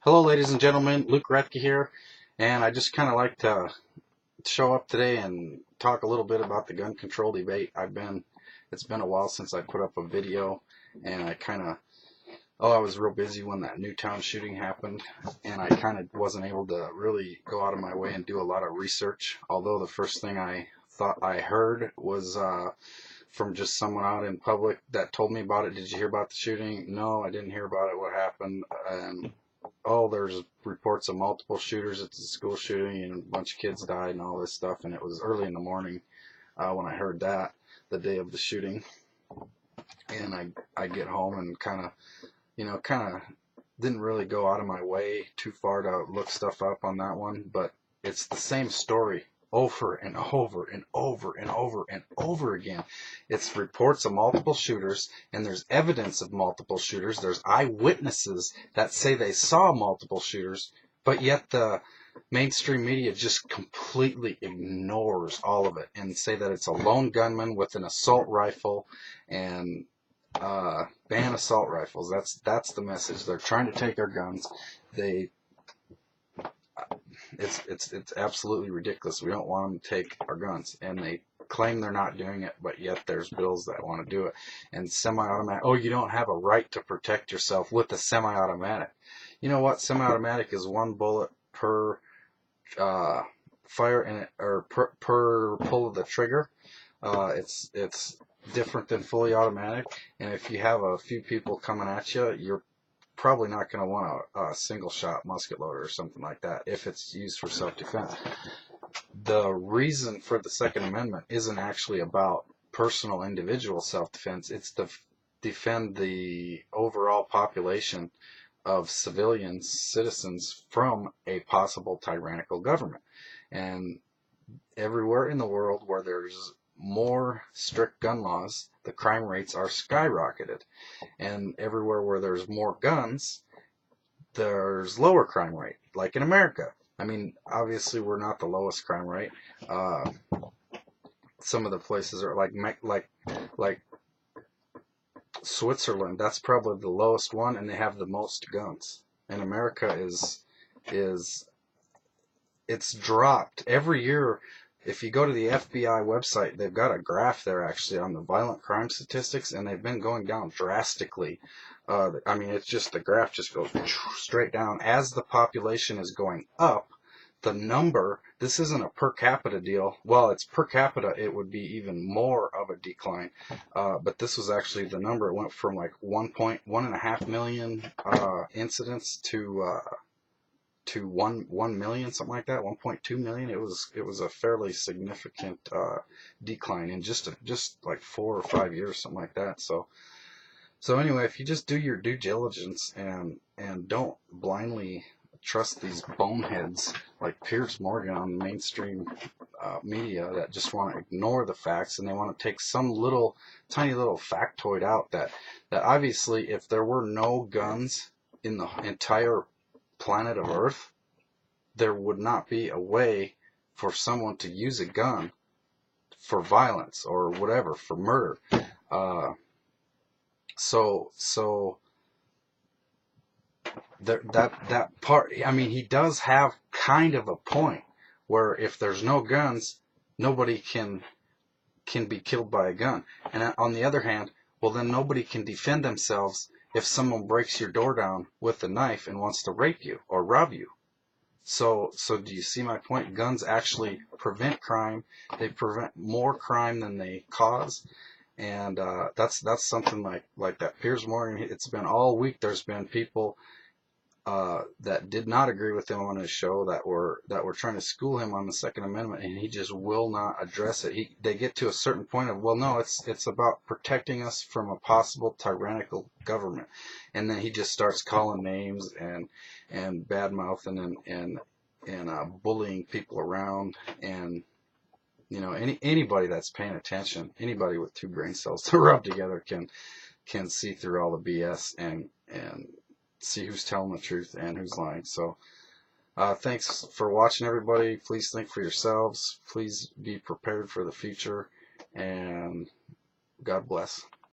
Hello, ladies and gentlemen. Luke Retke here, and I just kind of like to show up today and talk a little bit about the gun control debate. It's been a while since I put up a video, and I was real busy when that Newtown shooting happened, and I kind of wasn't able to really go out of my way and do a lot of research. Although the first thing I thought I heard was from just someone out in public that told me about it. Did you hear about the shooting? No, I didn't hear about it. What happened? Oh, there's reports of multiple shooters at the school shooting and a bunch of kids died and all this stuff. And it was early in the morning when I heard that, the day of the shooting. And I get home and kind of didn't really go out of my way too far to look stuff up on that one. But it's the same story over and over and over and over and over again. It's reports of multiple shooters, and there's evidence of multiple shooters. There's eyewitnesses that say they saw multiple shooters, but yet the mainstream media just completely ignores all of it and say that it's a lone gunman with an assault rifle and ban assault rifles. That's the message. They're trying to take our guns. It's absolutely ridiculous. We don't want them to take our guns, and they claim they're not doing it, but yet there's bills that want to do it. And semi-automatic, oh, you don't have a right to protect yourself with a semi-automatic. You know what? Semi-automatic is one bullet per fire or per pull of the trigger. It's different than fully automatic, and if you have a few people coming at you, you're probably not going to want a single shot musket loader or something like that if it's used for self-defense. The reason for the Second Amendment isn't actually about personal individual self-defense. It's to defend the overall population of citizens from a possible tyrannical government. And everywhere in the world where there's more strict gun laws, the crime rates are skyrocketed. And everywhere where there's more guns, there's lower crime rate, like in America. I mean, obviously we're not the lowest crime rate. Some of the places are like Switzerland. That's probably the lowest one, and they have the most guns. And America is it's dropped every year. If you go to the FBI website, they've got a graph there actually on the violent crime statistics, and they've been going down drastically. I mean, it's just the graph just goes straight down as the population is going up. The number, this isn't a per capita deal. Well, it's per capita, it would be even more of a decline. But this was actually the number. It went from like 1.5 million incidents to 1 million, something like that, 1.2 million. It was a fairly significant decline in just like 4 or 5 years, something like that. So anyway, if you just do your due diligence and don't blindly trust these boneheads like Piers Morgan on the mainstream media that just want to ignore the facts, and they want to take some tiny little factoid out that obviously if there were no guns in the entire planet of Earth, there would not be a way for someone to use a gun for violence or whatever, for murder. So that part, I mean, he does have kind of a point where if there's no guns, nobody can be killed by a gun. And on the other hand, well, then nobody can defend themselves if someone breaks your door down with a knife and wants to rape you or rob you. So do you see my point? Guns actually prevent crime. They prevent more crime than they cause. And that's something like that Piers Morgan. It's been all week. There's been people that did not agree with him on his show that were trying to school him on the Second Amendment, and he just will not address it. They get to a certain point of, well, no, it's about protecting us from a possible tyrannical government, and then he just starts calling names and bad mouthing and bullying people around. And you know, anybody that's paying attention, anybody with two brain cells to rub together can see through all the BS and see who's telling the truth and who's lying. So thanks for watching, everybody. Please think for yourselves. Please be prepared for the future, and God bless.